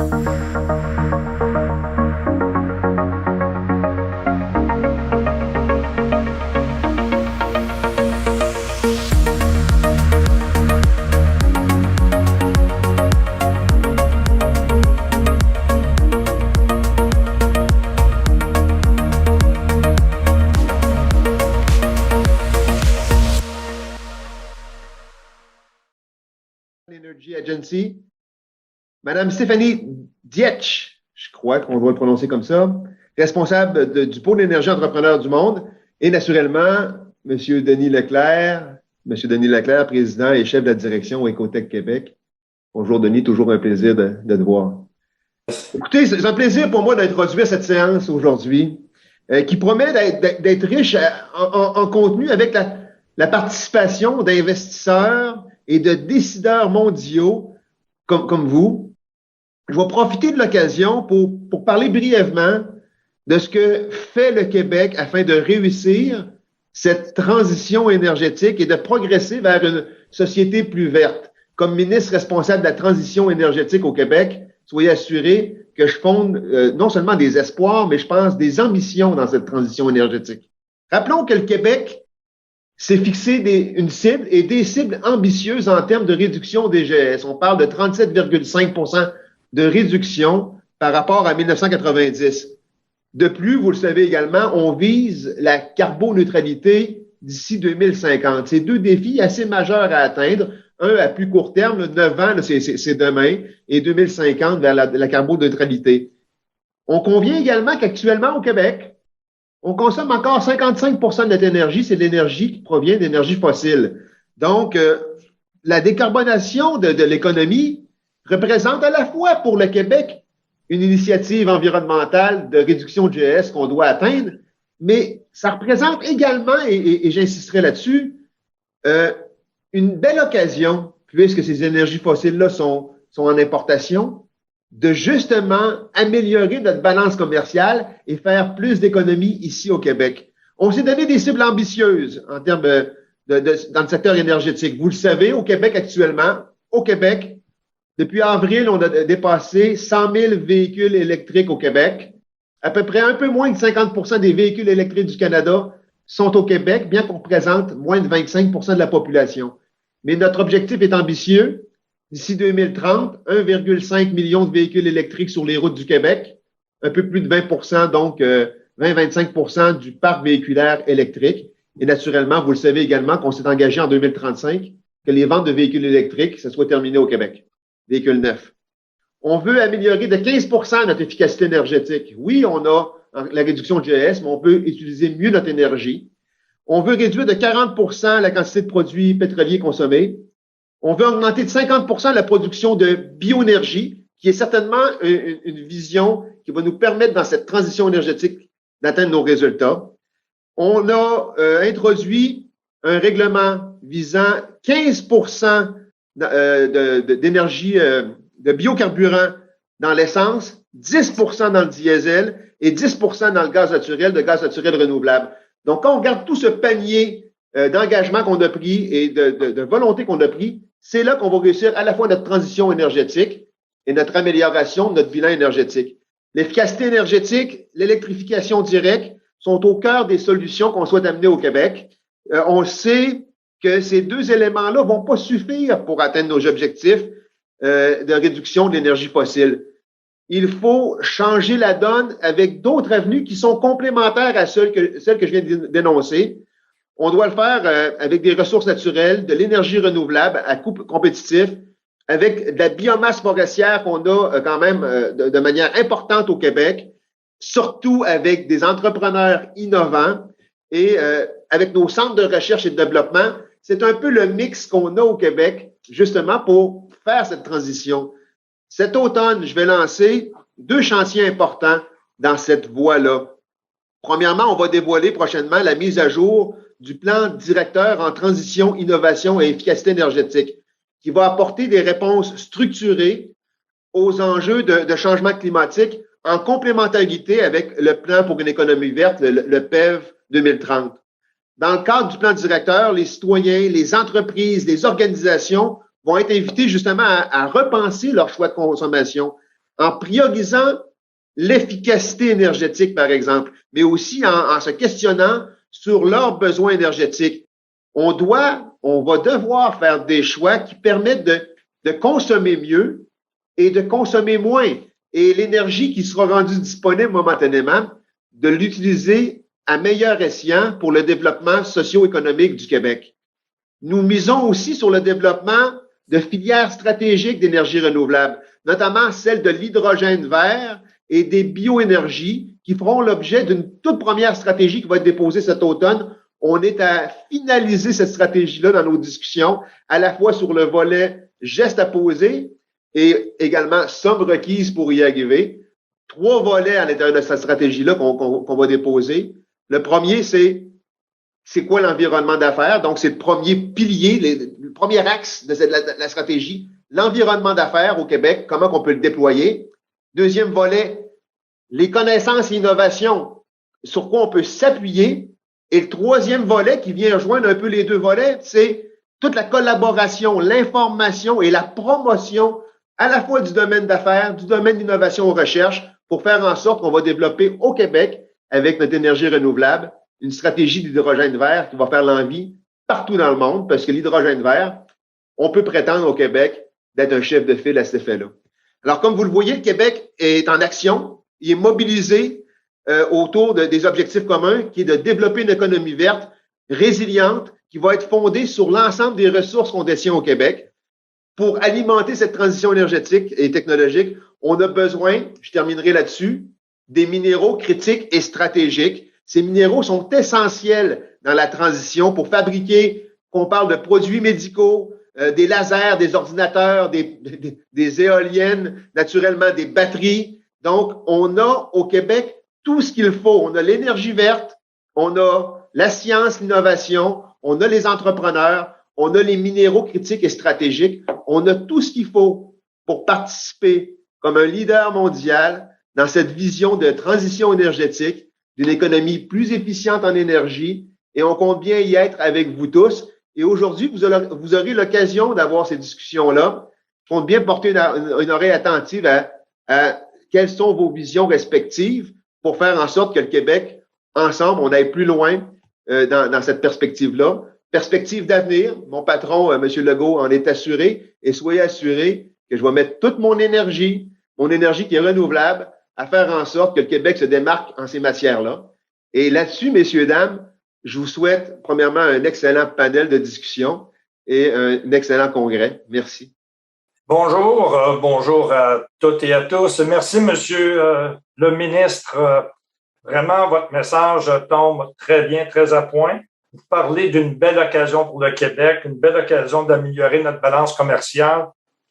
Energy Agency, Madame Stéphanie Dietsch, je crois qu'on doit le prononcer comme ça, responsable du pôle d'énergie entrepreneur du monde, et naturellement, Monsieur Denis Leclerc, président et chef de la direction Ecotech Québec. Bonjour Denis, toujours un plaisir de te voir. Écoutez, c'est un plaisir pour moi d'introduire cette séance aujourd'hui qui promet d'être riche en contenu avec la participation d'investisseurs et de décideurs mondiaux comme vous. Je vais profiter de l'occasion pour parler brièvement de ce que fait le Québec afin de réussir cette transition énergétique et de progresser vers une société plus verte. Comme ministre responsable de la transition énergétique au Québec, soyez assurés que je fonde non seulement des espoirs, mais je pense des ambitions dans cette transition énergétique. Rappelons que le Québec s'est fixé une cible et des cibles ambitieuses en termes de réduction des GES. On parle de 37,5 % de réduction par rapport à 1990. De plus, vous le savez également, on vise la carboneutralité d'ici 2050. C'est deux défis assez majeurs à atteindre. Un à plus court terme, 9 ans, c'est demain, et 2050 vers la carboneutralité. On convient également qu'actuellement au Québec, on consomme encore 55 % de notre énergie, c'est de l'énergie qui provient d'énergie fossile. Donc, la décarbonation de l'économie représente à la fois pour le Québec une initiative environnementale de réduction de GES qu'on doit atteindre, mais ça représente également, et j'insisterai là-dessus, une belle occasion, puisque ces énergies fossiles-là sont en importation, de justement améliorer notre balance commerciale et faire plus d'économies ici au Québec. On s'est donné des cibles ambitieuses en termes dans le secteur énergétique. Vous le savez, au Québec actuellement, depuis avril, on a dépassé 100 000 véhicules électriques au Québec. À peu près un peu moins de 50 % des véhicules électriques du Canada sont au Québec, bien qu'on représente moins de 25 % de la population. Mais notre objectif est ambitieux. D'ici 2030, 1,5 million de véhicules électriques sur les routes du Québec, un peu plus de 20 %, donc 20-25 % du parc véhiculaire électrique. Et naturellement, vous le savez également qu'on s'est engagé en 2035 que les ventes de véhicules électriques, ça soit terminé au Québec, véhicules neufs. On veut améliorer de 15 % notre efficacité énergétique. Oui, on a la réduction de GES, mais on peut utiliser mieux notre énergie. On veut réduire de 40 % la quantité de produits pétroliers consommés. On veut augmenter de 50 % la production de bioénergie, qui est certainement une vision qui va nous permettre dans cette transition énergétique d'atteindre nos résultats. On a introduit un règlement visant 15 % d'énergie de biocarburant dans l'essence, 10 % dans le diesel et 10 % dans le gaz naturel, de gaz naturel renouvelable. Donc, quand on regarde tout ce panier d'engagement qu'on a pris et de volonté qu'on a pris, c'est là qu'on va réussir à la fois notre transition énergétique et notre amélioration de notre bilan énergétique. L'efficacité énergétique, l'électrification directe sont au cœur des solutions qu'on souhaite amener au Québec. On sait que ces deux éléments-là vont pas suffire pour atteindre nos objectifs de réduction de l'énergie fossile. Il faut changer la donne avec d'autres avenues qui sont complémentaires à celles que je viens d'énoncer. On doit le faire avec des ressources naturelles, de l'énergie renouvelable à coût compétitif, avec de la biomasse forestière qu'on a quand même de manière importante au Québec, surtout avec des entrepreneurs innovants et avec nos centres de recherche et de développement. C'est un peu le mix qu'on a au Québec, justement, pour faire cette transition. Cet automne, je vais lancer 2 chantiers importants dans cette voie-là. Premièrement, on va dévoiler prochainement la mise à jour du plan directeur en transition, innovation et efficacité énergétique, qui va apporter des réponses structurées aux enjeux de changement climatique en complémentarité avec le plan pour une économie verte, le PEV 2030. Dans le cadre du plan directeur, les citoyens, les entreprises, les organisations vont être invités justement à repenser leur choix de consommation en priorisant l'efficacité énergétique, par exemple, mais aussi en se questionnant sur leurs besoins énergétiques. On va devoir faire des choix qui permettent de consommer mieux et de consommer moins. Et l'énergie qui sera rendue disponible momentanément, de l'utiliser à meilleur escient pour le développement socio-économique du Québec. Nous misons aussi sur le développement de filières stratégiques d'énergie renouvelable, notamment celle de l'hydrogène vert et des bioénergies qui feront l'objet d'une toute première stratégie qui va être déposée cet automne. On est à finaliser cette stratégie-là dans nos discussions, à la fois sur le volet gestes à poser et également sommes requises pour y arriver. 3 volets à l'intérieur de cette stratégie-là qu'on va déposer. Le premier, c'est quoi l'environnement d'affaires? Donc, c'est le premier pilier, le premier axe de la stratégie, l'environnement d'affaires au Québec, comment on peut le déployer. Deuxième volet, les connaissances et innovations, sur quoi on peut s'appuyer. Et le troisième volet, qui vient rejoindre un peu les 2 volets, c'est toute la collaboration, l'information et la promotion à la fois du domaine d'affaires, du domaine d'innovation et recherche, pour faire en sorte qu'on va développer au Québec, avec notre énergie renouvelable, une stratégie d'hydrogène vert qui va faire l'envie partout dans le monde, parce que l'hydrogène vert, on peut prétendre au Québec d'être un chef de file à cet effet-là. Alors, comme vous le voyez, le Québec est en action, il est mobilisé autour des objectifs communs, qui est de développer une économie verte, résiliente, qui va être fondée sur l'ensemble des ressources qu'on détient au Québec. Pour alimenter cette transition énergétique et technologique, on a besoin, je terminerai là-dessus, des minéraux critiques et stratégiques. Ces minéraux sont essentiels dans la transition pour fabriquer, qu'on parle de produits médicaux, des lasers, des ordinateurs, des éoliennes, naturellement des batteries. Donc, on a au Québec tout ce qu'il faut. On a l'énergie verte, on a la science, l'innovation, on a les entrepreneurs, on a les minéraux critiques et stratégiques. On a tout ce qu'il faut pour participer comme un leader mondial dans cette vision de transition énergétique, d'une économie plus efficiente en énergie, et on compte bien y être avec vous tous. Et aujourd'hui, vous aurez l'occasion d'avoir ces discussions-là. Je compte bien porter une oreille attentive à quelles sont vos visions respectives pour faire en sorte que le Québec, ensemble, on aille plus loin dans cette perspective-là. Perspective d'avenir, mon patron, M. Legault, en est assuré, et soyez assurés que je vais mettre toute mon énergie qui est renouvelable, à faire en sorte que le Québec se démarque en ces matières-là. Et là-dessus, messieurs, dames, je vous souhaite premièrement un excellent panel de discussion et un excellent congrès. Merci. Bonjour à toutes et à tous. Merci, Monsieur le ministre. Vraiment, votre message tombe très bien, très à point. Vous parlez d'une belle occasion pour le Québec, une belle occasion d'améliorer notre balance commerciale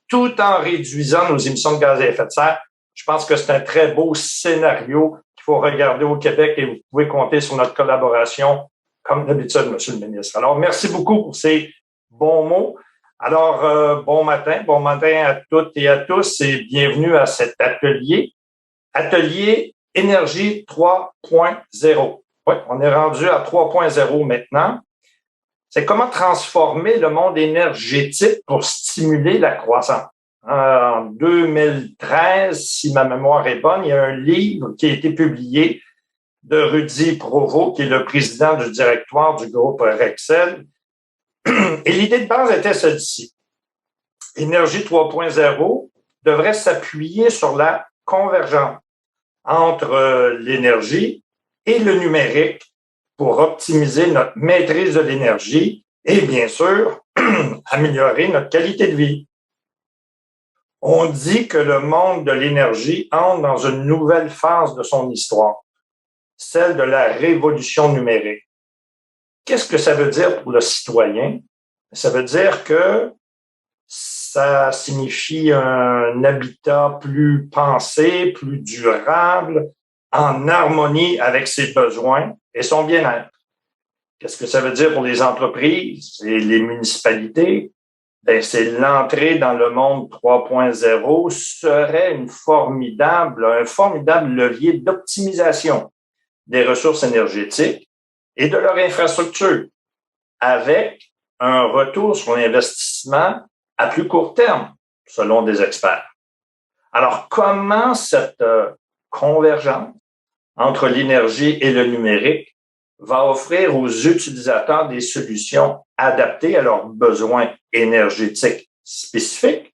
tout en réduisant nos émissions de gaz à effet de serre. Je pense que c'est un très beau scénario qu'il faut regarder au Québec et vous pouvez compter sur notre collaboration comme d'habitude, Monsieur le ministre. Alors, merci beaucoup pour ces bons mots. Alors, bon matin à toutes et à tous et bienvenue à cet atelier Énergie 3.0. Oui, on est rendu à 3.0 maintenant. C'est comment transformer le monde énergétique pour stimuler la croissance. En 2013, si ma mémoire est bonne, il y a un livre qui a été publié de Rudy Provost, qui est le président du directoire du groupe Rexel. Et l'idée de base était celle-ci. Énergie 3.0 devrait s'appuyer sur la convergence entre l'énergie et le numérique pour optimiser notre maîtrise de l'énergie et, bien sûr, améliorer notre qualité de vie. On dit que le monde de l'énergie entre dans une nouvelle phase de son histoire, celle de la révolution numérique. Qu'est-ce que ça veut dire pour le citoyen? Ça veut dire que ça signifie un habitat plus pensé, plus durable, en harmonie avec ses besoins et son bien-être. Qu'est-ce que ça veut dire pour les entreprises et les municipalités? Ben, c'est l'entrée dans le monde 3.0 serait un formidable levier d'optimisation des ressources énergétiques et de leur infrastructure, avec un retour sur l'investissement à plus court terme, selon des experts. Alors, comment cette convergence entre l'énergie et le numérique va offrir aux utilisateurs des solutions adaptées à leurs besoins énergétiques spécifiques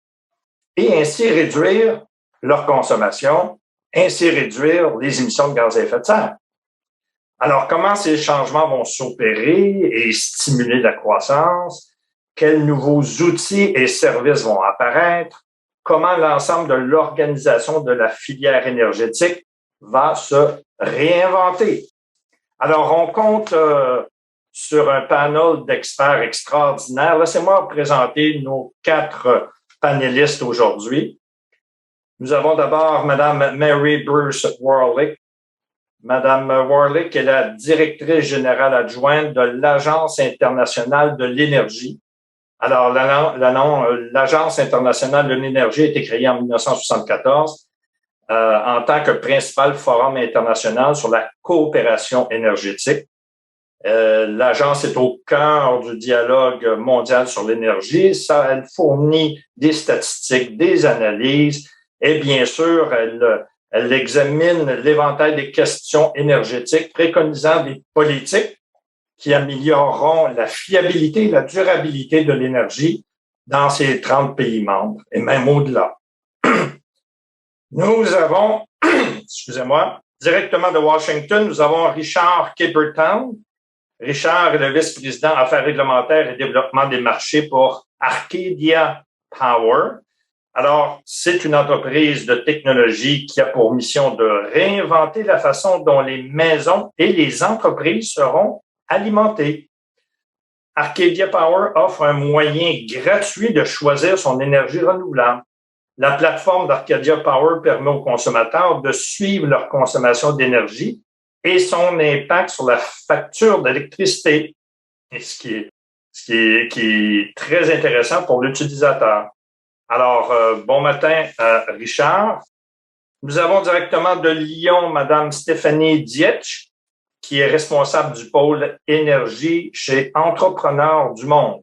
et ainsi réduire leur consommation, ainsi réduire les émissions de gaz à effet de serre. Alors, comment ces changements vont s'opérer et stimuler la croissance? Quels nouveaux outils et services vont apparaître? Comment l'ensemble de l'organisation de la filière énergétique va se réinventer? Alors, on compte sur un panel d'experts extraordinaires. Laissez-moi vous présenter nos 4 panélistes aujourd'hui. Nous avons d'abord Mme Mary Bruce Warlick. Mme Warlick est la directrice générale adjointe de l'Agence internationale de l'énergie. Alors, l'Agence internationale de l'énergie a été créée en 1974 en tant que principal forum international sur la coopération énergétique. L'agence est au cœur du dialogue mondial sur l'énergie. Ça, elle fournit des statistiques, des analyses et bien sûr, elle examine l'éventail des questions énergétiques, préconisant des politiques qui amélioreront la fiabilité et la durabilité de l'énergie dans ces 30 pays membres et même au-delà. Nous avons, excusez-moi, directement de Washington, nous avons Richard Kippertown. Richard est le vice-président Affaires réglementaires et développement des marchés pour Arcadia Power. Alors, c'est une entreprise de technologie qui a pour mission de réinventer la façon dont les maisons et les entreprises seront alimentées. Arcadia Power offre un moyen gratuit de choisir son énergie renouvelable. La plateforme d'Arcadia Power permet aux consommateurs de suivre leur consommation d'énergie et son impact sur la facture d'électricité, ce qui est très intéressant pour l'utilisateur. Alors, bon matin, Richard. Nous avons directement de Lyon Mme Stéphanie Dietsch, qui est responsable du pôle énergie chez Entrepreneurs du Monde.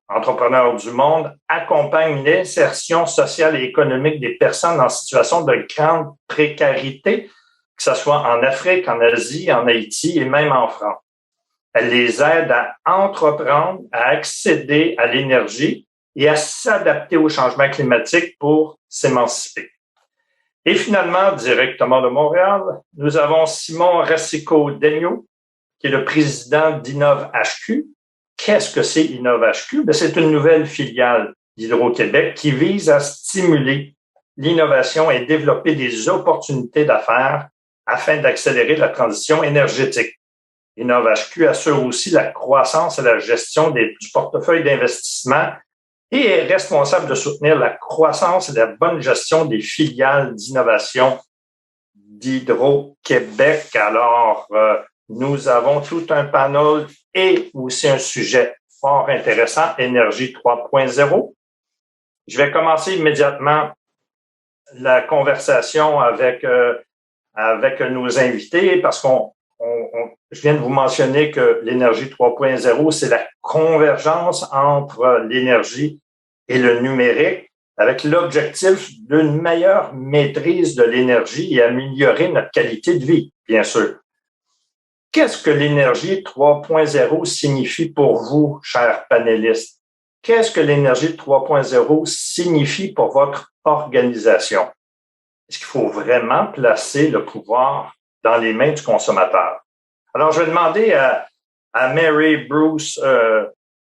Entrepreneurs du Monde accompagne l'insertion sociale et économique des personnes en situation de grande précarité, que ce soit en Afrique, en Asie, en Haïti et même en France. Elle les aide à entreprendre, à accéder à l'énergie et à s'adapter au changement climatique pour s'émanciper. Et finalement, directement de Montréal, nous avons Simon Racicot-Daigneault, qui est le président d'InnovHQ. Qu'est-ce que c'est InnovHQ? C'est une nouvelle filiale d'Hydro-Québec qui vise à stimuler l'innovation et développer des opportunités d'affaires afin d'accélérer la transition énergétique. InnovHQ assure aussi la croissance et la gestion du portefeuille d'investissement et est responsable de soutenir la croissance et la bonne gestion des filiales d'innovation d'Hydro-Québec. Alors, nous avons tout un panel et aussi un sujet fort intéressant, Énergie 3.0. Je vais commencer immédiatement la conversation avec nos invités parce je viens de vous mentionner que l'énergie 3.0, c'est la convergence entre l'énergie et le numérique avec l'objectif d'une meilleure maîtrise de l'énergie et améliorer notre qualité de vie, bien sûr. Qu'est-ce que l'énergie 3.0 signifie pour vous, chers panélistes? Qu'est-ce que l'énergie 3.0 signifie pour votre organisation? Est-ce qu'il faut vraiment placer le pouvoir dans les mains du consommateur? Alors, je vais demander à Mary Bruce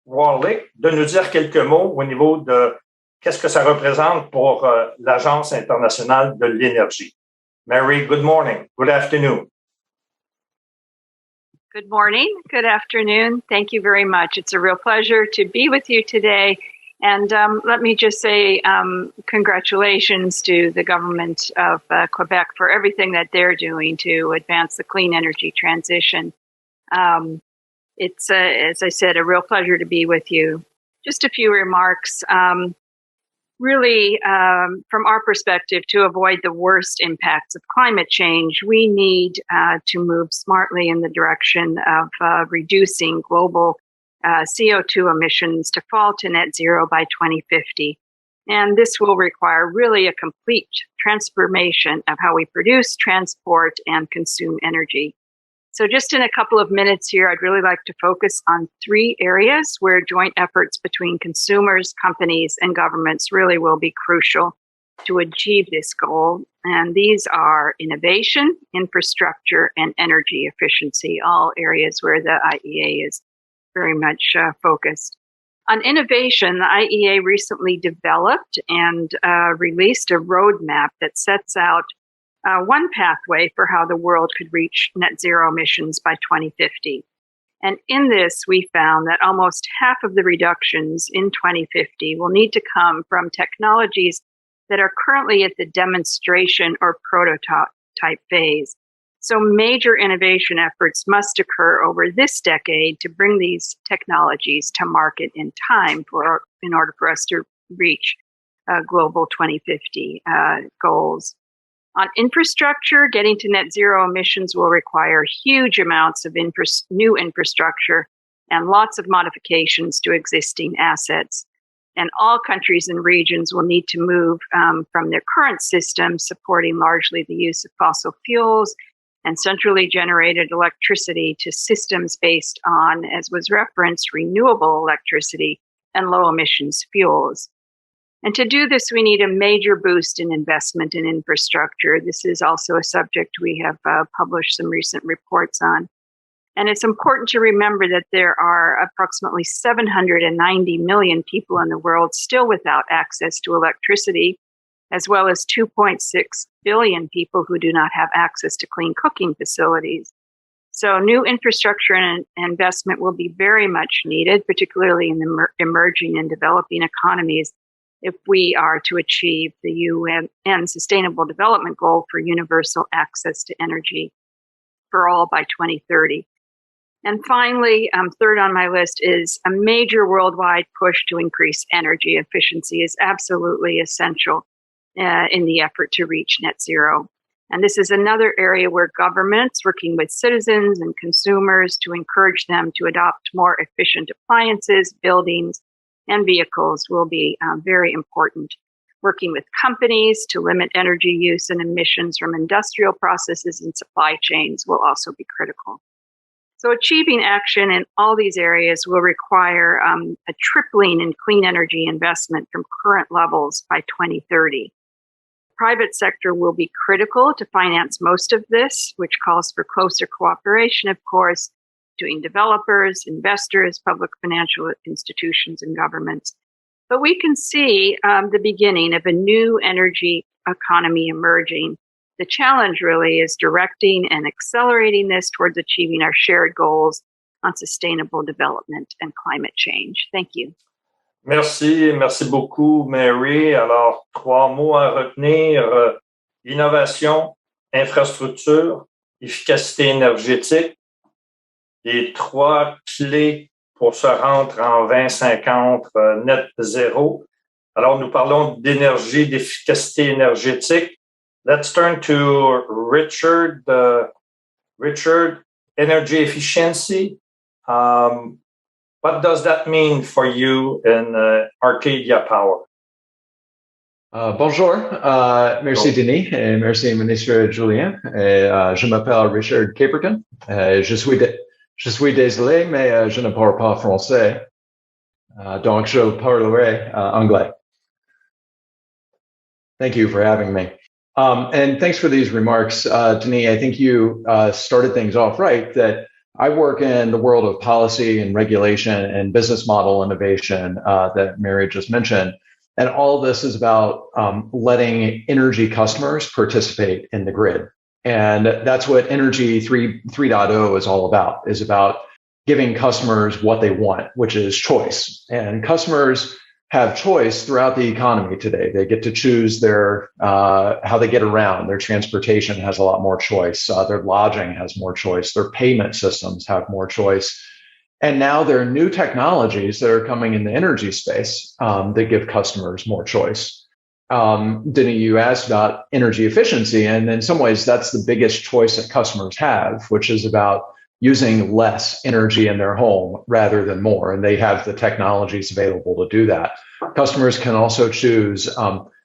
Warlick de nous dire quelques mots au niveau de qu'est-ce que ça représente pour l'Agence internationale de l'énergie. Mary, good morning, good afternoon. Good morning, good afternoon. Thank you very much. It's a real pleasure to be with you today. And let me just say congratulations to the government of Quebec for everything that they're doing to advance the clean energy transition. It's, as I said, a real pleasure to be with you. Just a few remarks. Really, from our perspective, to avoid the worst impacts of climate change, we need to move smartly in the direction of reducing global CO2 emissions to fall to net zero by 2050. And this will require really a complete transformation of how we produce, transport, and consume energy. So just in a couple of minutes here, I'd really like to focus on 3 areas where joint efforts between consumers, companies, and governments really will be crucial to achieve this goal. And these are innovation, infrastructure, and energy efficiency, all areas where the IEA is very much focused. On innovation, the IEA recently developed and released a roadmap that sets out one pathway for how the world could reach net zero emissions by 2050. And in this, we found that almost half of the reductions in 2050 will need to come from technologies that are currently at the demonstration or prototype phase. So major innovation efforts must occur over this decade to bring these technologies to market in time in order for us to reach global 2050 goals. On infrastructure, getting to net zero emissions will require huge amounts of new infrastructure and lots of modifications to existing assets. And all countries and regions will need to move from their current systems, supporting largely the use of fossil fuels and centrally generated electricity, to systems based on, as was referenced, renewable electricity and low emissions fuels. And to do this, we need a major boost in investment in infrastructure. This is also a subject we have published some recent reports on. And it's important to remember that there are approximately 790 million people in the world still without access to electricity, as well as 2.6 billion people who do not have access to clean cooking facilities. So new infrastructure and investment will be very much needed, particularly in the emerging and developing economies, if we are to achieve the UN Sustainable Development Goal for universal access to energy for all by 2030. And finally, third on my list is a major worldwide push to increase energy efficiency is absolutely essential in the effort to reach net zero. And this is another area where governments, working with citizens and consumers to encourage them to adopt more efficient appliances, buildings, and vehicles will be very important. Working with companies to limit energy use and emissions from industrial processes and supply chains will also be critical. So achieving action in all these areas will require a tripling in clean energy investment from current levels by 2030. Private sector will be critical to finance most of this, which calls for closer cooperation, of course, between developers, investors, public financial institutions, and governments. But we can see the beginning of a new energy economy emerging. The challenge really is directing and accelerating this towards achieving our shared goals on sustainable development and climate change. Thank you. Merci beaucoup, Mary. Alors, 3 mots à retenir, innovation, infrastructure, efficacité énergétique, les 3 clés pour se rendre en 2050 net zéro. Alors, nous parlons d'énergie, d'efficacité énergétique. Let's turn to Richard. Richard, energy efficiency. What does that mean for you in Arcadia Power? Bonjour, merci Denis et merci Ministre Julien. Je m'appelle Richard Caperton. Je suis désolé, mais je ne parle pas français, donc je parlerai anglais. Thank you for having me. And thanks for these remarks, Denis. I think you started things off right, that I work in the world of policy and regulation and business model innovation that Mary just mentioned. And all of this is about letting energy customers participate in the grid. And that's what Energy 3.0 is all about, is about giving customers what they want, which is choice. And customers have choice throughout the economy today. They get to choose their how they get around. Their transportation has a lot more choice. Their lodging has more choice. Their payment systems have more choice. And now there are new technologies that are coming in the energy space that give customers more choice. Denis, you asked about energy efficiency, and in some ways that's the biggest choice that customers have, which is about using less energy in their home rather than more. And they have the technologies available to do that. Customers can also choose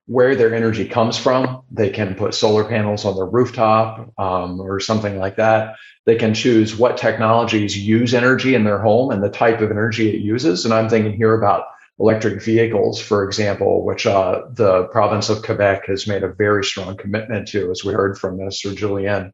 where their energy comes from. They can put solar panels on their rooftop or something like that. They can choose what technologies use energy in their home and the type of energy it uses. And I'm thinking here about electric vehicles, for example, which the province of Quebec has made a very strong commitment to, as we heard from Minister Julien.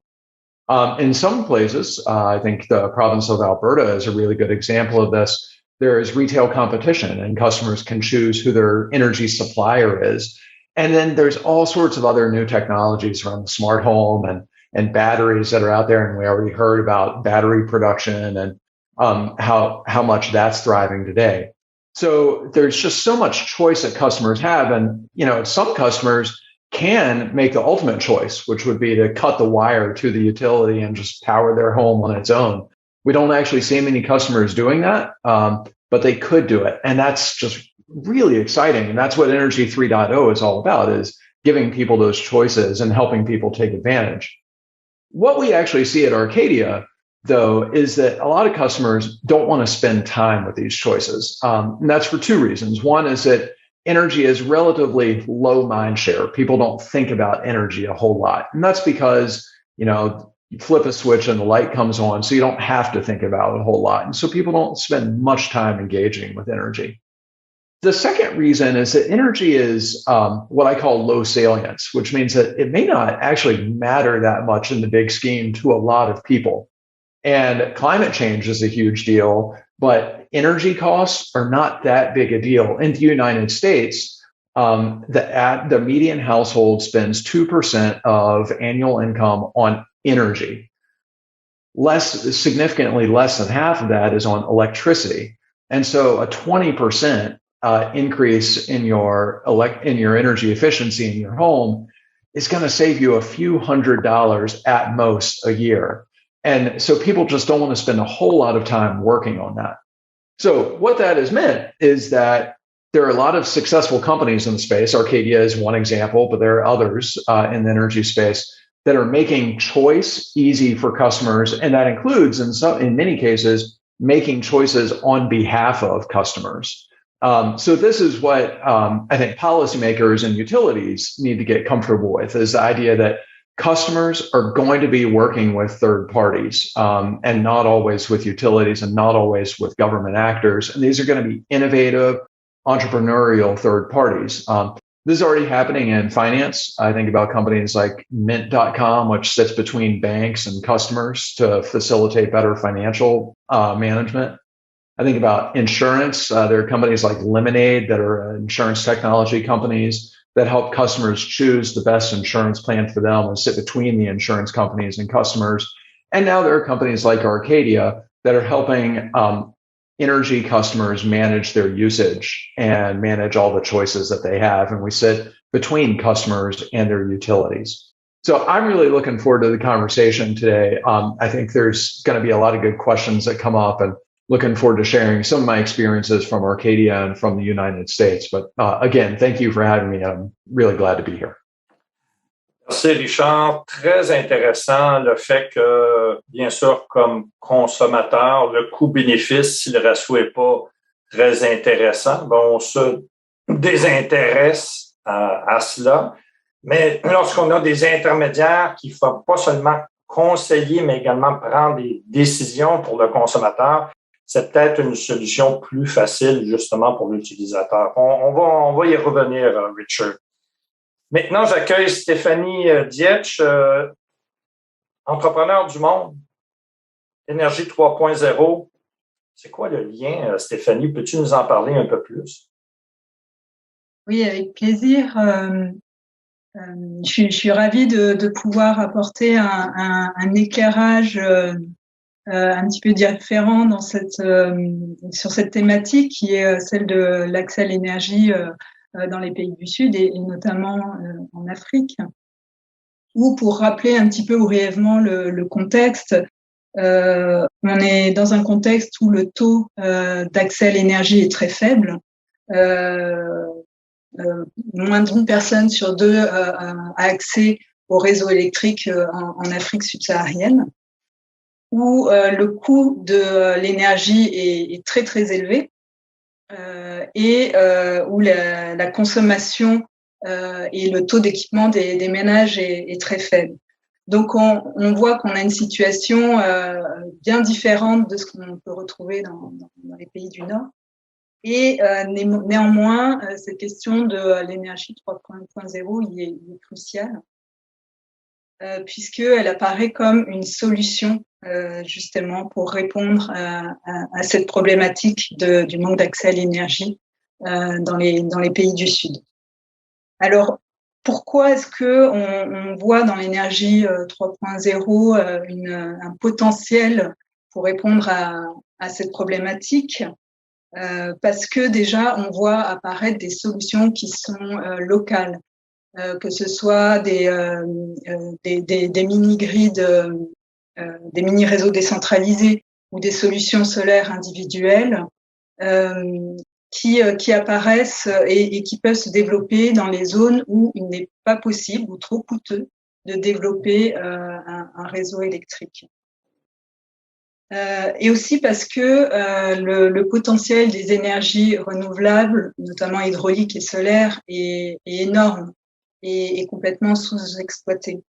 In some places, I think the province of Alberta is a really good example of this. There is retail competition and customers can choose who their energy supplier is. And then there's all sorts of other new technologies around the smart home and batteries that are out there. And we already heard about battery production and how much that's thriving today. So there's just so much choice that customers have. And, some customers can make the ultimate choice, which would be to cut the wire to the utility and just power their home on its own. We don't actually see many customers doing that, but they could do it. And that's just really exciting. And that's what Energy 3.0 is all about, is giving people those choices and helping people take advantage. What we actually see at Arcadia, though, is that a lot of customers don't want to spend time with these choices. And that's for two reasons. One is that energy is relatively low mind share. People don't think about energy a whole lot. And that's because, you flip a switch and the light comes on, so you don't have to think about it a whole lot. And so people don't spend much time engaging with energy. The second reason is that energy is what I call low salience, which means that it may not actually matter that much in the big scheme to a lot of people. And climate change is a huge deal, but energy costs are not that big a deal. In the United States, the median household spends 2% of annual income on energy. Significantly less than half of that is on electricity. And so a 20% increase in your energy efficiency in your home is going to save you a few $100s at most a year. And so people just don't want to spend a whole lot of time working on that. So what that has meant is that there are a lot of successful companies in the space. Arcadia is one example, but there are others in the energy space that are making choice easy for customers. And that includes, in many cases, making choices on behalf of customers. So this is what I think policymakers and utilities need to get comfortable with, is the idea that customers are going to be working with third parties and not always with utilities and not always with government actors. And these are going to be innovative, entrepreneurial third parties. This is already happening in finance. I think about companies like Mint.com, which sits between banks and customers to facilitate better financial management. I think about insurance. There are companies like Lemonade that are insurance technology companies that help customers choose the best insurance plan for them and sit between the insurance companies and customers. And now there are companies like Arcadia that are helping energy customers manage their usage and manage all the choices that they have. And we sit between customers and their utilities. So I'm really looking forward to the conversation today. I think there's going to be a lot of good questions that come up, and looking forward to sharing some of my experiences from Arcadia and from the United States. But again, thank you for having me. I'm really glad to be here. Merci, Richard. Très intéressant le fait que, bien sûr, comme consommateur, le coût-bénéfice, si le ratio n'est pas très intéressant, on se désintéresse à cela. Mais lorsqu'on a des intermédiaires qui ne font pas seulement conseiller, mais également prendre des décisions pour le consommateur, c'est peut-être une solution plus facile, justement, pour l'utilisateur. On va y revenir, Richard. Maintenant, j'accueille Stéphanie Dietsch, entrepreneur du monde, Énergie 3.0. C'est quoi le lien, Stéphanie? Peux-tu nous en parler un peu plus? Oui, avec plaisir. Je suis ravie de pouvoir apporter un éclairage un petit peu différent sur cette thématique qui est celle de l'accès à l'énergie dans les pays du Sud et notamment en Afrique. Ou pour rappeler un petit peu brièvement le contexte, on est dans un contexte où le taux d'accès à l'énergie est très faible. Moins d'une personne sur deux a accès au réseau électrique en Afrique subsaharienne. où le coût de l'énergie est très très élevé et où la consommation et le taux d'équipement des ménages est très faible. Donc on voit qu'on a une situation bien différente de ce qu'on peut retrouver dans les pays du Nord. Et néanmoins, cette question de l'énergie 3.0 il est cruciale, puisqu'elle apparaît comme une solution justement pour répondre à cette problématique du manque d'accès à l'énergie dans les pays du Sud. Alors, pourquoi est-ce que on voit dans l'énergie 3.0 un potentiel pour répondre à cette problématique? Parce que déjà, on voit apparaître des solutions qui sont locales, que ce soit des mini-grids, des mini-réseaux décentralisés ou des solutions solaires individuelles qui apparaissent et qui peuvent se développer dans les zones où il n'est pas possible ou trop coûteux de développer un réseau électrique. Et aussi parce que le potentiel des énergies renouvelables, notamment hydrauliques et solaires, est énorme et complètement sous-exploité.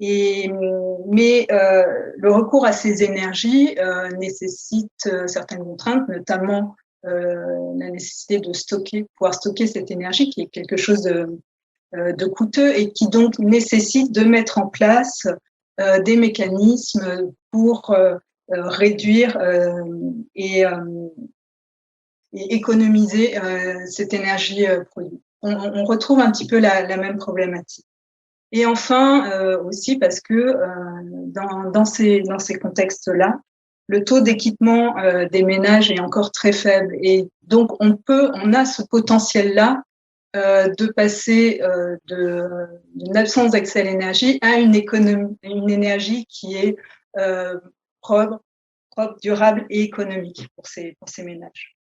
Mais le recours à ces énergies nécessite certaines contraintes, notamment la nécessité de pouvoir stocker cette énergie, qui est quelque chose de coûteux et qui donc nécessite de mettre en place des mécanismes pour réduire et économiser cette énergie produite. On retrouve un petit peu la même problématique. Et enfin aussi parce que dans ces contextes-là, le taux d'équipement des ménages est encore très faible et donc on a ce potentiel-là de passer d'une absence d'accès à l'énergie à une énergie qui est propre, durable et économique pour ces ménages.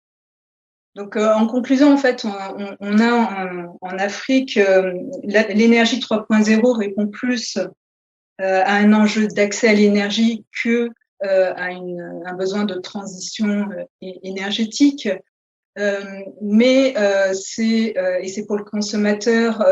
Donc, en conclusion, en fait, on a en Afrique, l'énergie 3.0 répond plus à un enjeu d'accès à l'énergie que à un besoin de transition énergétique. Mais c'est pour le consommateur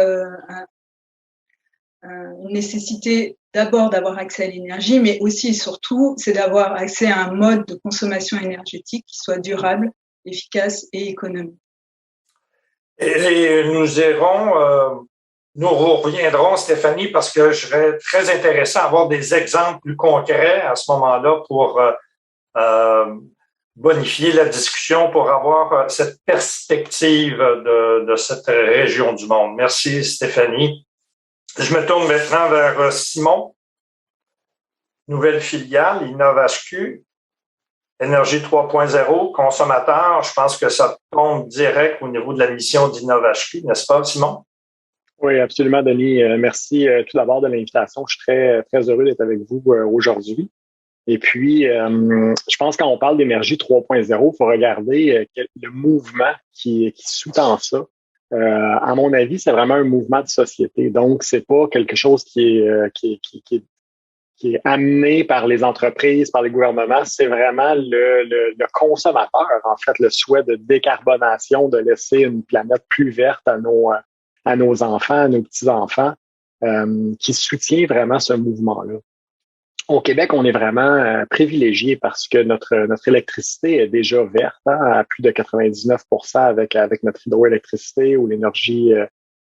une nécessité d'abord d'avoir accès à l'énergie, mais aussi et surtout, c'est d'avoir accès à un mode de consommation énergétique qui soit durable, efficace et économique. Et nous reviendrons, Stéphanie, parce que je serais très intéressé à avoir des exemples plus concrets à ce moment-là pour bonifier la discussion, pour avoir cette perspective de cette région du monde. Merci, Stéphanie. Je me tourne maintenant vers Simon. Nouvelle filiale, InnovHQ, Énergie 3.0, consommateur. Je pense que ça tombe direct au niveau de la mission d'InnovHQ, n'est-ce pas, Simon? Oui, absolument, Denis. Merci tout d'abord de l'invitation. Je suis très, très heureux d'être avec vous aujourd'hui. Et puis, je pense que quand on parle d'énergie 3.0, il faut regarder le mouvement qui sous-tend ça. À mon avis, c'est vraiment un mouvement de société. Donc, c'est pas quelque chose qui est amené par les entreprises, par les gouvernements. C'est vraiment le consommateur, en fait, le souhait de décarbonation, de laisser une planète plus verte à nos enfants, à nos petits-enfants, qui soutient vraiment ce mouvement-là. Au Québec, on est vraiment privilégié parce que notre électricité est déjà verte, à plus de 99% avec notre hydroélectricité ou l'énergie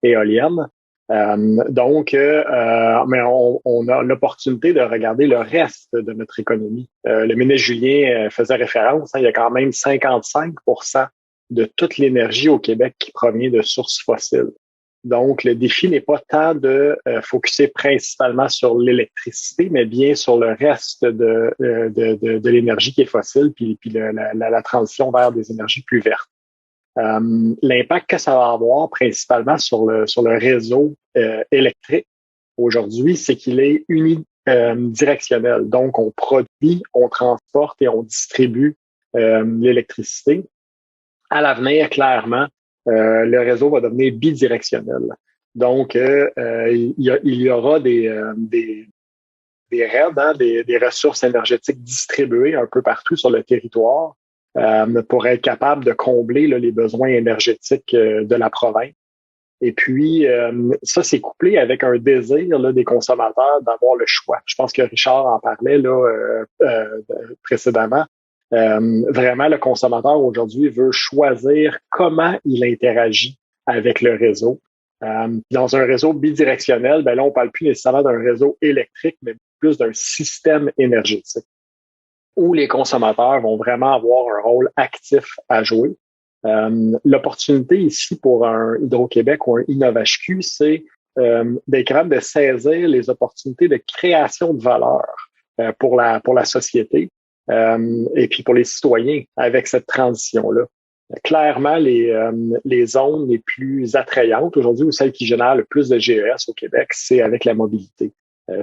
éolienne. Mais on a l'opportunité de regarder le reste de notre économie. Le ministre Julien faisait référence, il y a quand même 55% de toute l'énergie au Québec qui provient de sources fossiles. Donc, le défi n'est pas tant de focuser principalement sur l'électricité, mais bien sur le reste de l'énergie qui est fossile, puis la transition vers des énergies plus vertes. L'impact que ça va avoir principalement sur le réseau électrique aujourd'hui, c'est qu'il est unidirectionnel. Donc, on produit, on transporte et on distribue l'électricité. À l'avenir, clairement, le réseau va devenir bidirectionnel. Donc, il y aura des RED, hein, des ressources énergétiques distribuées un peu partout sur le territoire pour être capable de combler là, les besoins énergétiques de la province. Et puis, ça, c'est couplé avec un désir là, des consommateurs d'avoir le choix. Je pense que Richard en parlait là, précédemment. Vraiment, le consommateur aujourd'hui veut choisir comment il interagit avec le réseau. Dans un réseau bidirectionnel, ben là, on parle plus nécessairement d'un réseau électrique, mais plus d'un système énergétique où les consommateurs vont vraiment avoir un rôle actif à jouer. L'opportunité ici pour un Hydro-Québec ou un InnovHQ, c'est d'être capable de saisir les opportunités de création de valeur pour la société et puis pour les citoyens avec cette transition-là. Clairement, les zones les plus attrayantes aujourd'hui ou celles qui génèrent le plus de GES au Québec, c'est avec la mobilité.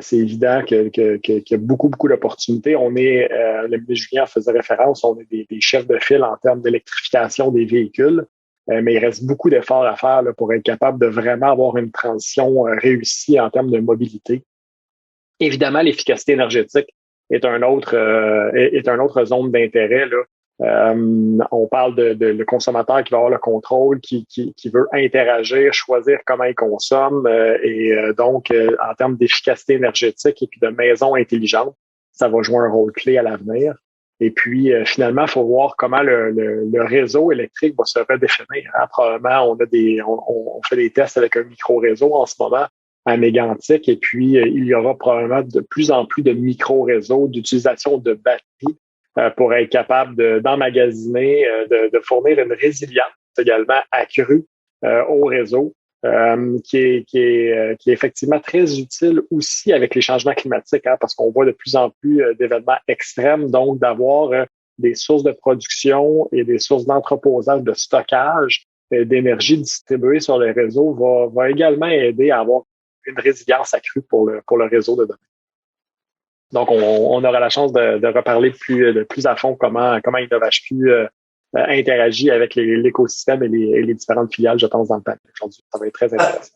C'est évident qu'il y a beaucoup d'opportunités. On est, le ministre Julien faisait référence, on est des chefs de file en termes d'électrification des véhicules, mais il reste beaucoup d'efforts à faire là, pour être capable de vraiment avoir une transition réussie en termes de mobilité. Évidemment, l'efficacité énergétique est un autre zone d'intérêt là. On parle de le consommateur qui va avoir le contrôle, qui veut interagir, choisir comment il consomme donc en termes d'efficacité énergétique et puis de maison intelligente, ça va jouer un rôle clé à l'avenir. Et puis finalement, il faut voir comment le réseau électrique va se redéfinir. Hein. Probablement, on fait des tests avec un micro-réseau en ce moment à Mégantic et puis il y aura probablement de plus en plus de micro-réseaux d'utilisation de batteries pour être capable d'emmagasiner, de fournir une résilience également accrue au réseau, qui est effectivement très utile aussi avec les changements climatiques, hein, parce qu'on voit de plus en plus d'événements extrêmes, donc d'avoir des sources de production et des sources d'entreposage, de stockage d'énergie distribuée sur les réseaux va également aider à avoir une résilience accrue pour le réseau de demain. Donc, on aura la chance de reparler de plus à fond comment InnovHQ interagit avec l'écosystème et les différentes filiales, je pense, dans le panel aujourd'hui. Ça va être très intéressant.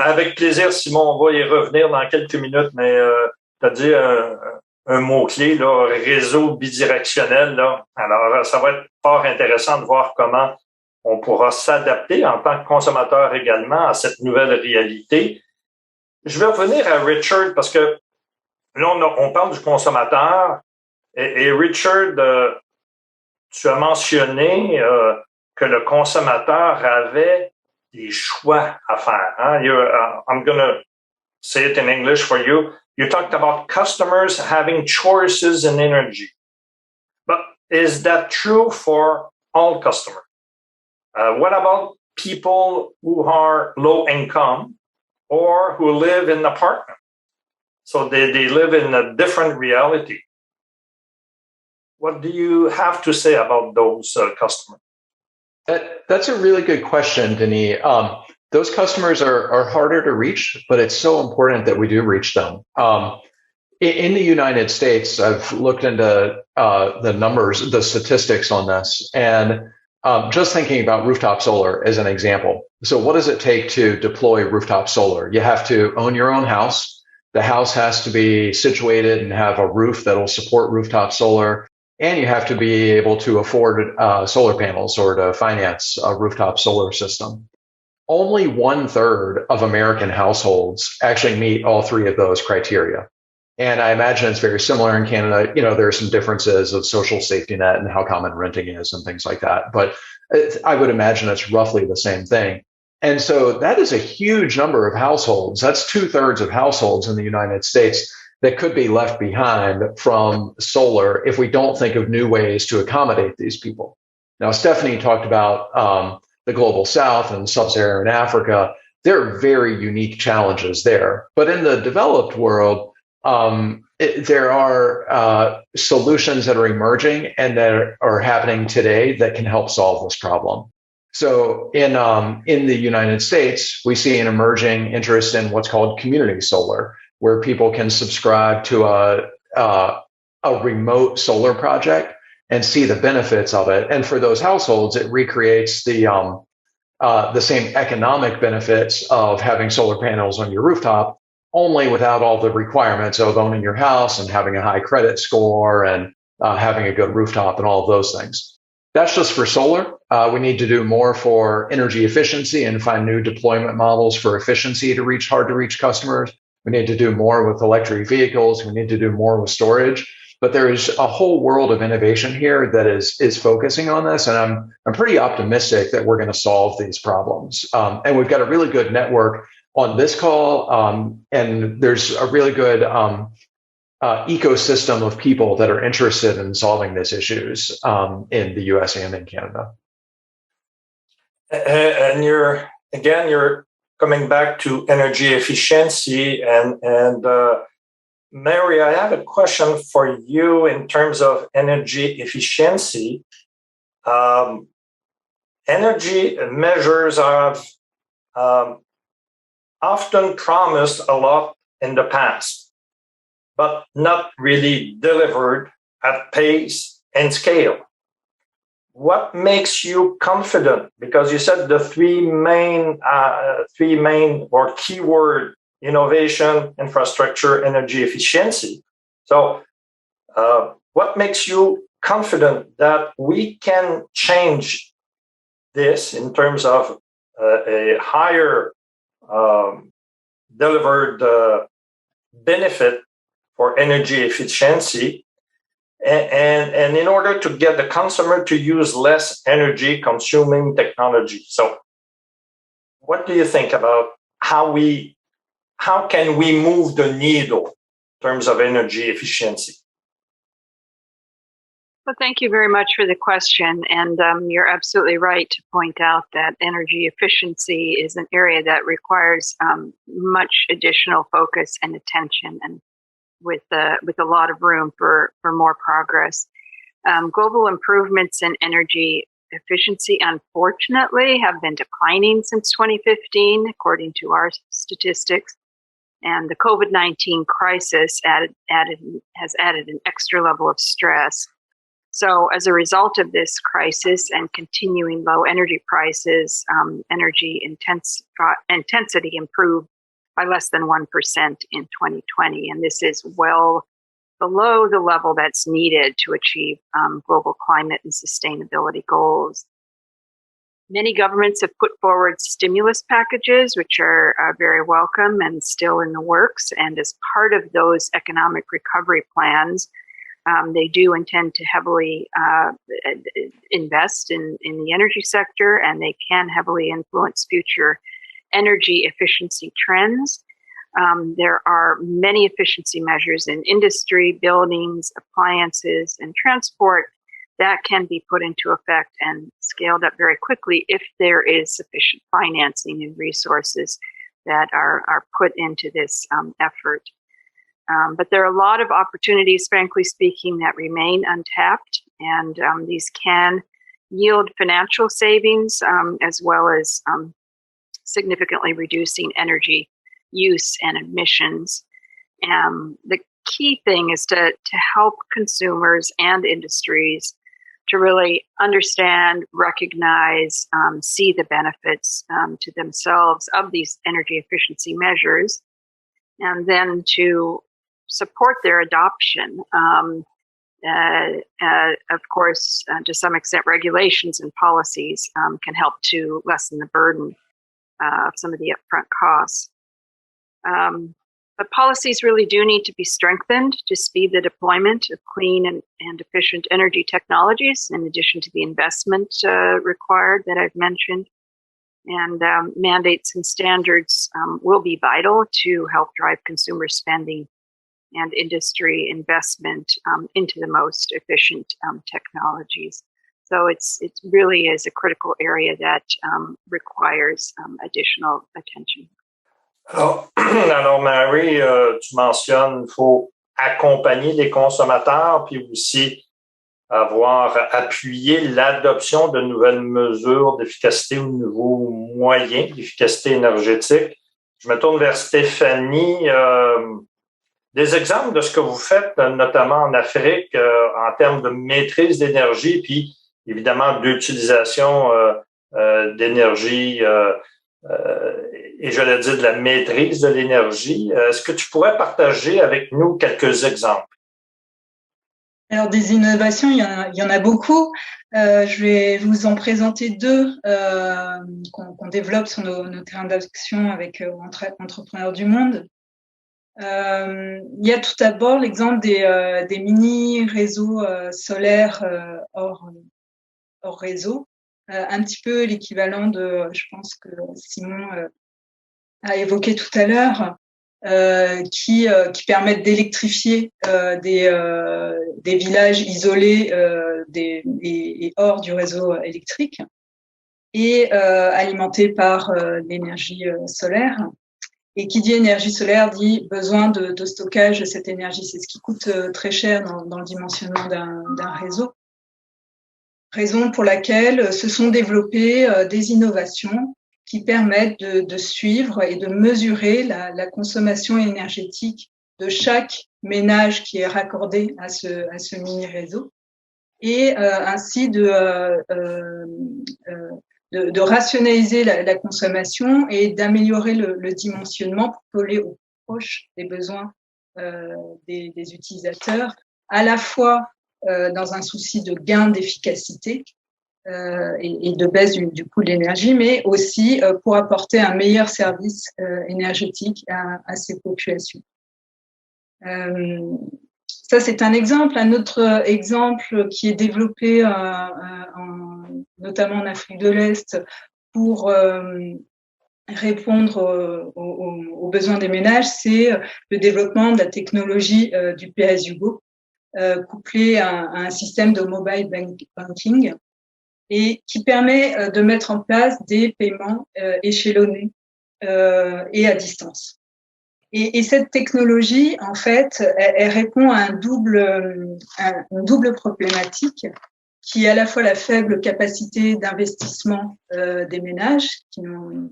Avec plaisir, Simon. On va y revenir dans quelques minutes, mais tu as dit un mot-clé, là, réseau bidirectionnel. Là. Alors, ça va être fort intéressant de voir comment on pourra s'adapter en tant que consommateur également à cette nouvelle réalité. Je vais revenir à Richard parce que là, on parle du consommateur et Richard, tu as mentionné que le consommateur avait des choix à faire. Hein? I'm going to say it in English for you. You talked about customers having choices in energy. But is that true for all customers? What about people who are low income or who live in apartments? So they live in a different reality. What do you have to say about those customers? That's a really good question, Denis. Those customers are harder to reach, but it's so important that we do reach them. In the United States, I've looked into the numbers, the statistics on this, and just thinking about rooftop solar as an example. So what does it take to deploy rooftop solar? You have to own your own house. The house has to be situated and have a roof that will support rooftop solar. And you have to be able to afford solar panels or to finance a rooftop solar system. Only 1/3 of American households actually meet all three of those criteria. And I imagine it's very similar in Canada. You know, there are some differences of social safety net and how common renting is and things like that. But I would imagine it's roughly the same thing. And so that is a huge number of households. That's 2/3 of households in the United States that could be left behind from solar if we don't think of new ways to accommodate these people. Now, Stephanie talked about the global south and sub-Saharan Africa. There are very unique challenges there. But in the developed world, there are solutions that are emerging and that are happening today that can help solve this problem. So in the United States, we see an emerging interest in what's called community solar, where people can subscribe to a remote solar project and see the benefits of it. And for those households, it recreates the same economic benefits of having solar panels on your rooftop, only without all the requirements of owning your house and having a high credit score and having a good rooftop and all of those things. That's just for solar. We need to do more for energy efficiency and find new deployment models for efficiency to reach hard to reach customers. We need to do more with electric vehicles. We need to do more with storage. But there is a whole world of innovation here that is focusing on this, and I'm pretty optimistic that we're going to solve these problems. And we've got a really good network on this call, and there's a really good ecosystem of people that are interested in solving these issues in the U.S. and in Canada. And you're coming back to energy efficiency, and Mary, I have a question for you in terms of energy efficiency. Energy measures have often promised a lot in the past, but not really delivered at pace and scale. What makes you confident? Because you said the three main or keyword: innovation, infrastructure, energy efficiency. So what makes you confident that we can change this in terms of a higher delivered benefit for energy efficiency, and in order to get the consumer to use less energy consuming technology? So what do you think about how can we move the needle in terms of energy efficiency? Well, thank you very much for the question. And you're absolutely right to point out that energy efficiency is an area that requires much additional focus and attention, and with a lot of room for more progress. Global improvements in energy efficiency, unfortunately, have been declining since 2015, according to our statistics. And the COVID-19 crisis has added an extra level of stress. So as a result of this crisis and continuing low energy prices, energy intensity improved by less than 1% in 2020. And this is well below the level that's needed to achieve global climate and sustainability goals. Many governments have put forward stimulus packages, which are very welcome and still in the works. And as part of those economic recovery plans, they do intend to heavily invest in the energy sector, and they can heavily influence future energy efficiency trends. There are many efficiency measures in industry, buildings, appliances, and transport that can be put into effect and scaled up very quickly if there is sufficient financing and resources that are put into this effort. But there are a lot of opportunities, frankly speaking, that remain untapped, and these can yield financial savings as well as significantly reducing energy use and emissions. The key thing is to help consumers and industries to really understand, recognize, see the benefits to themselves of these energy efficiency measures, and then to support their adoption. Of course, to some extent, regulations and policies can help to lessen the burden of some of the upfront costs. But policies really do need to be strengthened to speed the deployment of clean and efficient energy technologies, in addition to the investment required that I've mentioned. And mandates and standards will be vital to help drive consumer spending and industry investment into the most efficient technologies. So it really is a critical area that requires additional attention. Alors Mary, tu mentionnes qu'il faut accompagner les consommateurs, puis aussi avoir appuyé l'adoption de nouvelles mesures d'efficacité au niveau moyen, d'efficacité énergétique. Je me tourne vers Stéphanie. Des exemples de ce que vous faites, notamment en Afrique, en termes de maîtrise d'énergie, puis évidemment d'utilisation d'énergie et j'allais dire de la maîtrise de l'énergie. Est-ce que tu pourrais partager avec nous quelques exemples? Alors, des innovations, il y en a beaucoup. Je vais vous en présenter deux qu'on développe sur nos terrains d'action avec entrepreneurs du monde. Il y a tout d'abord l'exemple des mini-réseaux solaires hors réseau, un petit peu l'équivalent de, je pense que Simon a évoqué tout à l'heure, qui permettent d'électrifier des villages isolés et hors du réseau électrique et alimentés par l'énergie solaire. Et qui dit énergie solaire dit besoin de stockage de cette énergie. C'est ce qui coûte très cher dans le dimensionnement d'un réseau. Raison pour laquelle se sont développées des innovations qui permettent de suivre et de mesurer la consommation énergétique de chaque ménage qui est raccordé à ce mini-réseau et ainsi de rationaliser la consommation et d'améliorer le dimensionnement pour coller aux proches des besoins des utilisateurs, à la fois dans un souci de gain d'efficacité et de baisse du coût de l'énergie, mais aussi pour apporter un meilleur service énergétique à ces populations. Ça, c'est un exemple. Un autre exemple qui est développé notamment en Afrique de l'Est pour répondre aux besoins des ménages, c'est le développement de la technologie du pay-as-you-go, couplé à un système de mobile banking et qui permet de mettre en place des paiements échelonnés et à distance. Et cette technologie, en fait, elle répond à une double problématique qui est à la fois la faible capacité d'investissement des ménages qui n'ont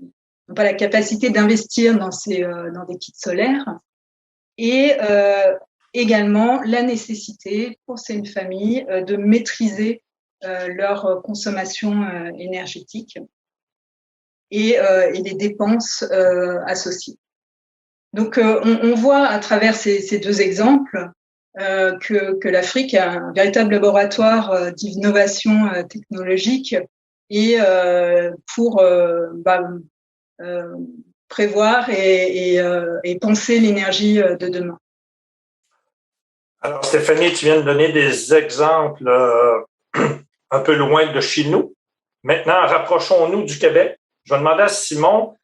pas la capacité d'investir dans des kits solaires et également la nécessité pour ces familles de maîtriser leur consommation énergétique et les dépenses associées. Donc, on voit à travers ces deux exemples que l'Afrique a un véritable laboratoire d'innovation technologique et pour prévoir et penser l'énergie de demain. Alors, Stéphanie, tu viens de donner des exemples un peu loin de chez nous. Maintenant, rapprochons-nous du Québec. Je vais demander à Simon,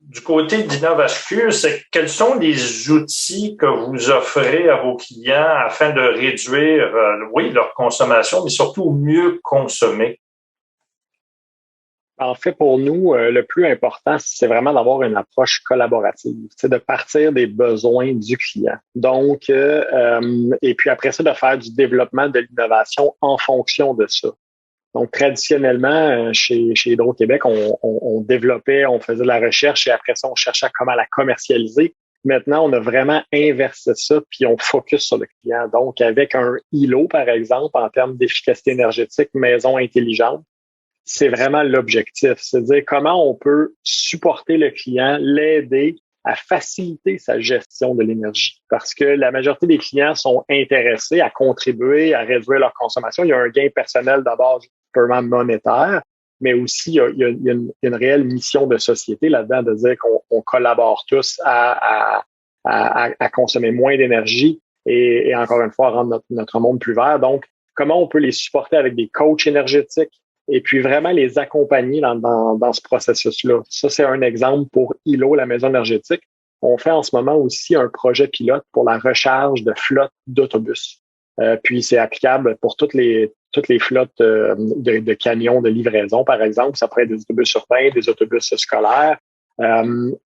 du côté d'Innovascure, quels sont les outils que vous offrez à vos clients afin de réduire, leur consommation, mais surtout mieux consommer? En fait, pour nous, le plus important, c'est vraiment d'avoir une approche collaborative. C'est de partir des besoins du client. Donc, et puis après ça, de faire du développement de l'innovation en fonction de ça. Donc, traditionnellement, chez Hydro-Québec, on développait, on faisait de la recherche et après ça, on cherchait comment la commercialiser. Maintenant, on a vraiment inversé ça, puis on focus sur le client. Donc, avec un ILO, par exemple, en termes d'efficacité énergétique, maison intelligente, c'est vraiment l'objectif. C'est-à-dire comment on peut supporter le client, l'aider à faciliter sa gestion de l'énergie. Parce que la majorité des clients sont intéressés à contribuer, à réduire leur consommation. Il y a un gain personnel d'abord purement monétaire, mais aussi il y a une réelle mission de société là-dedans de dire qu'on collabore tous à consommer moins d'énergie et encore une fois rendre notre monde plus vert. Donc, comment on peut les supporter avec des coachs énergétiques et puis vraiment les accompagner dans ce processus-là. Ça, c'est un exemple pour ILO, la maison énergétique. On fait en ce moment aussi un projet pilote pour la recharge de flottes d'autobus. Puis c'est applicable pour toutes les flottes de camions de livraison, par exemple. Ça pourrait être des autobus urbains, des autobus scolaires.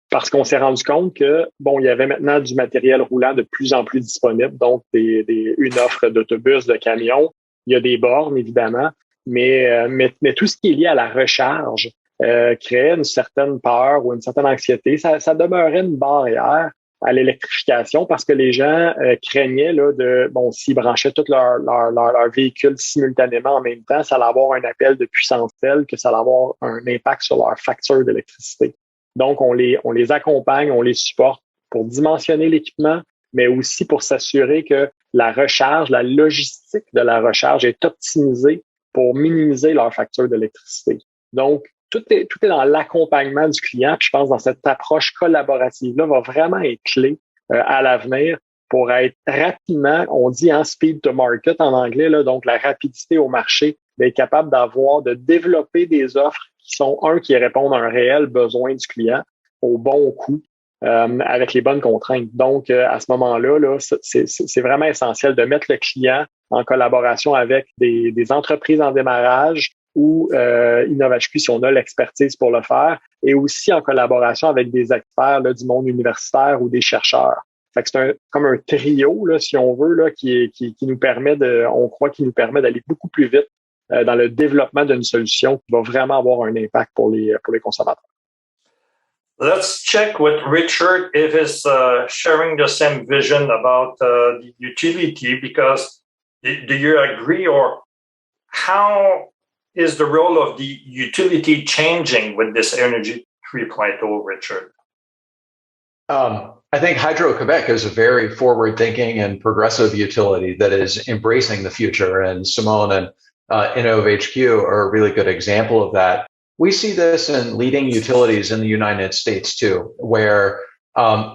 Parce qu'on s'est rendu compte que, il y avait maintenant du matériel roulant de plus en plus disponible, donc une offre d'autobus, de camions. Il y a des bornes, évidemment, mais tout ce qui est lié à la recharge créait une certaine peur ou une certaine anxiété. Ça demeurait une barrière à l'électrification parce que les gens craignaient s'ils branchaient tous leurs véhicules simultanément en même temps, ça allait avoir un appel de puissance tel que ça allait avoir un impact sur leur facture d'électricité. Donc, on les accompagne, on les supporte pour dimensionner l'équipement, mais aussi pour s'assurer que la recharge, la logistique de la recharge est optimisée pour minimiser leur facture d'électricité. Donc, tout est dans l'accompagnement du client. Puis je pense dans cette approche collaborative-là va vraiment être clé à l'avenir pour être rapidement, on dit en speed to market en anglais, là, donc la rapidité au marché, d'être capable de développer des offres qui répondent à un réel besoin du client au bon coût, avec les bonnes contraintes. Donc, à ce moment-là, là, c'est vraiment essentiel de mettre le client en collaboration avec des entreprises en démarrage ou InnovHQ si on a l'expertise pour le faire, et aussi en collaboration avec des experts là, du monde universitaire ou des chercheurs. Fait que c'est comme un trio, là, si on veut, là, qui nous permet d'aller beaucoup plus vite dans le développement d'une solution qui va vraiment avoir un impact pour les consommateurs. Let's check with Richard if he's sharing the same vision about the utility, because do you agree, or how is the role of the utility changing with this Energy 3.0, Richard? I think Hydro-Québec is a very forward-thinking and progressive utility that is embracing the future, and Simone and InnovHQ are a really good example of that. We see this in leading utilities in the United States too, where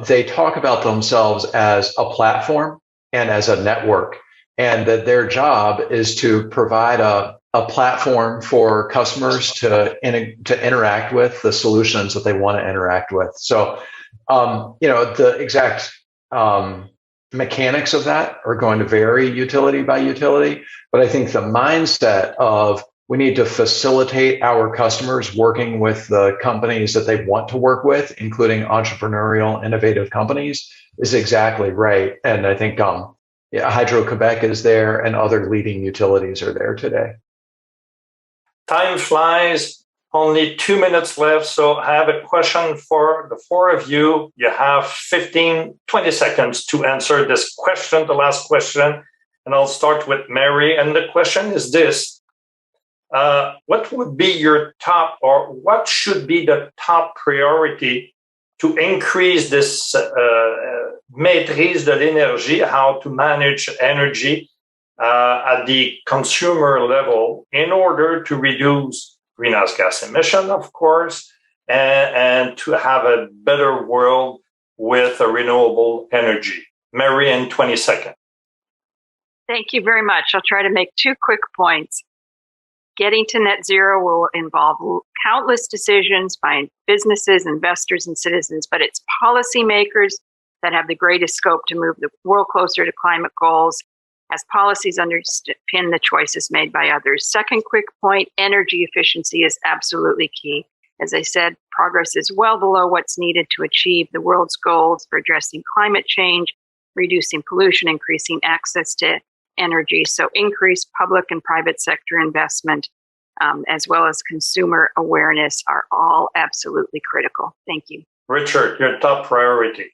they talk about themselves as a platform and as a network, and that their job is to provide a platform for customers to interact with the solutions that they want to interact with. So, the exact mechanics of that are going to vary utility by utility, but I think the mindset of we need to facilitate our customers working with the companies that they want to work with, including entrepreneurial, innovative companies, is exactly right. And I think Hydro-Québec is there, and other leading utilities are there today. Time flies. Only 2 minutes left, so I have a question for the four of you. You have 15, 20 seconds to answer this question, the last question, and I'll start with Mary. And the question is this. What would be your top, or what should be the top priority to increase this maîtrise de l'énergie, how to manage energy at the consumer level in order to reduce greenhouse gas emission, of course, and to have a better world with a renewable energy? Mary, in 20 seconds. Thank you very much. I'll try to make 2 quick points. Getting to net zero will involve countless decisions by businesses, investors, and citizens, but it's policymakers that have the greatest scope to move the world closer to climate goals, as policies underpin the choices made by others. Second quick point, energy efficiency is absolutely key. As I said, progress is well below what's needed to achieve the world's goals for addressing climate change, reducing pollution, increasing access to energy. So increased public and private sector investment, as well as consumer awareness, are all absolutely critical. Thank you. Richard, your top priority.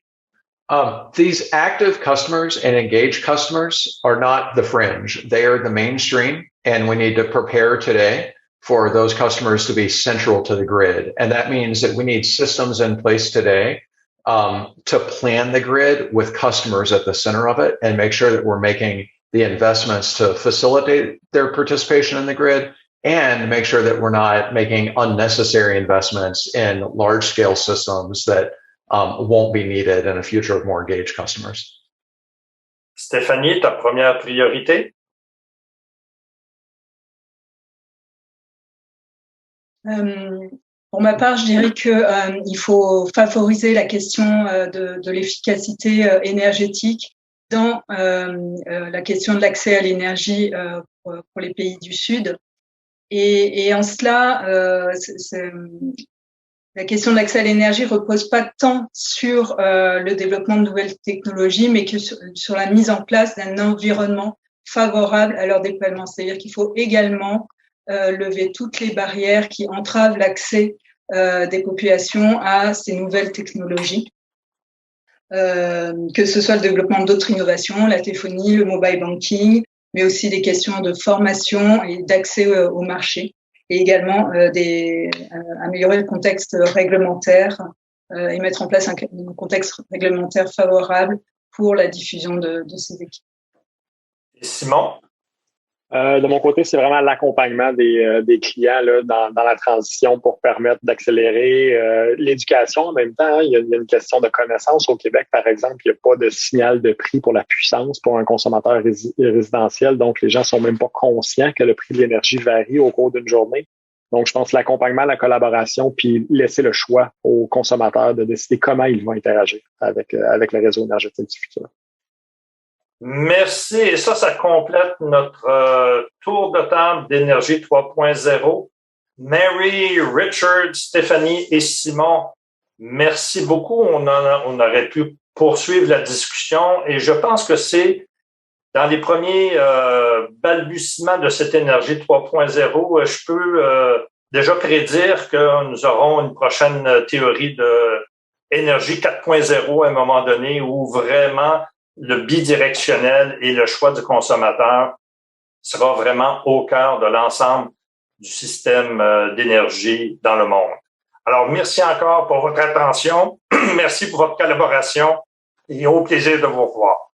These active customers and engaged customers are not the fringe. They are the mainstream, and we need to prepare today for those customers to be central to the grid. And that means that we need systems in place today to plan the grid with customers at the center of it, and make sure that we're making the investments to facilitate their participation in the grid, and make sure that we're not making unnecessary investments in large-scale systems that won't be needed in a future of more engaged customers. Stéphanie, ta première priorité? Pour ma part, je dirais que il faut favoriser la question de l'efficacité énergétique dans la question de l'accès à l'énergie pour les pays du Sud. Et en cela, la question de l'accès à l'énergie repose pas tant sur le développement de nouvelles technologies, mais que sur la mise en place d'un environnement favorable à leur déploiement. C'est-à-dire qu'il faut également lever toutes les barrières qui entravent l'accès des populations à ces nouvelles technologies, que ce soit le développement d'autres innovations, la téléphonie, le mobile banking, mais aussi des questions de formation et d'accès au marché. et également améliorer le contexte réglementaire et mettre en place un contexte réglementaire favorable pour la diffusion de ces équipes. Et Simon? De mon côté, c'est vraiment l'accompagnement des clients là, dans la transition pour permettre d'accélérer l'éducation. En même temps, il y a une question de connaissance. Au Québec, par exemple, il n'y a pas de signal de prix pour la puissance pour un consommateur résidentiel. Donc, les gens sont même pas conscients que le prix de l'énergie varie au cours d'une journée. Donc, je pense que l'accompagnement, la collaboration, puis laisser le choix aux consommateurs de décider comment ils vont interagir avec le réseau énergétique du futur. Merci. Et ça complète notre tour de table d'énergie 3.0. Mary, Richard, Stéphanie et Simon, merci beaucoup. On aurait pu poursuivre la discussion et je pense que c'est dans les premiers balbutiements de cette énergie 3.0, je peux déjà prédire que nous aurons une prochaine théorie de énergie 4.0 à un moment donné où vraiment le bidirectionnel et le choix du consommateur sera vraiment au cœur de l'ensemble du système d'énergie dans le monde. Alors, merci encore pour votre attention. Merci pour votre collaboration et au plaisir de vous revoir.